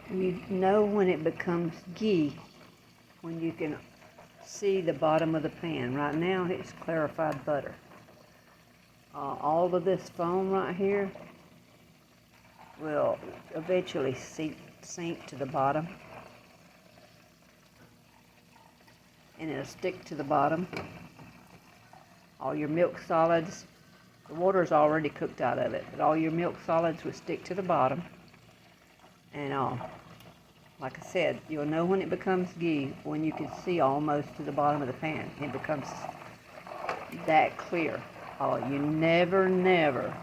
You know when it becomes ghee when you can see the bottom of the pan. Right now it's clarified butter. All of this foam right here will eventually sink to the bottom, and it'll stick to the bottom. All your milk solids, the water's already cooked out of it, but all your milk solids will stick to the bottom. And like I said, you'll know when it becomes ghee when you can see almost to the bottom of the pan. It becomes that clear. You never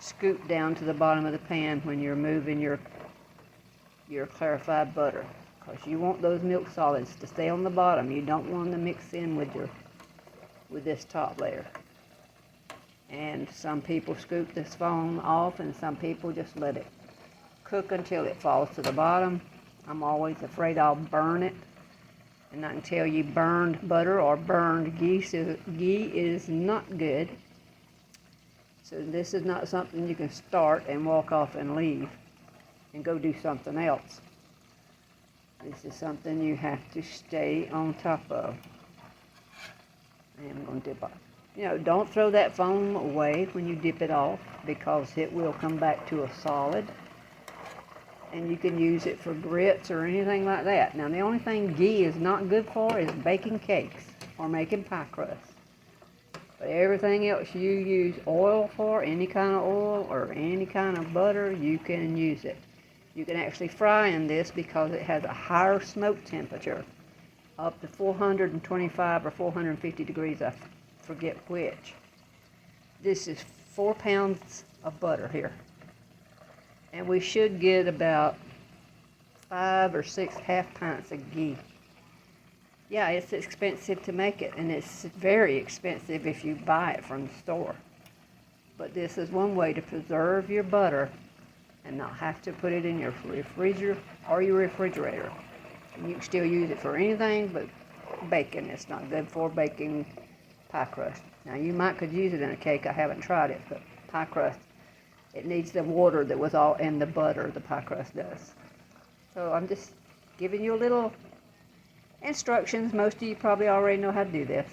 scoop down to the bottom of the pan when you're moving your clarified butter, because you want those milk solids to stay on the bottom. You don't want them to mix in with this top layer. And some people scoop this foam off, and some people just let it cook until it falls to the bottom. I'm always afraid I'll burn it, and I can tell you burned butter or burned ghee, so ghee is not good. So this is not something you can start and walk off and leave and go do something else. This is something you have to stay on top of. And I'm going to dip off. Don't throw that foam away when you dip it off, because it will come back to a solid. And you can use it for grits or anything like that. Now, the only thing ghee is not good for is baking cakes or making pie crust. But everything else you use oil for, any kind of oil or any kind of butter, you can use it. You can actually fry in this because it has a higher smoke temperature, up to 425 or 450 degrees, I forget which. This is 4 pounds of butter here. And we should get about 5 or 6 half pints of ghee. Yeah, it's expensive to make it, and it's very expensive if you buy it from the store. But this is one way to preserve your butter and not have to put it in your refrigerator or your refrigerator. And you can still use it for anything but baking. It's not good for baking pie crust. Now, you could use it in a cake. I haven't tried it, but pie crust, it needs the water that was all in the butter, the pie crust does. So I'm just giving you a little instructions. Most of you probably already know how to do this.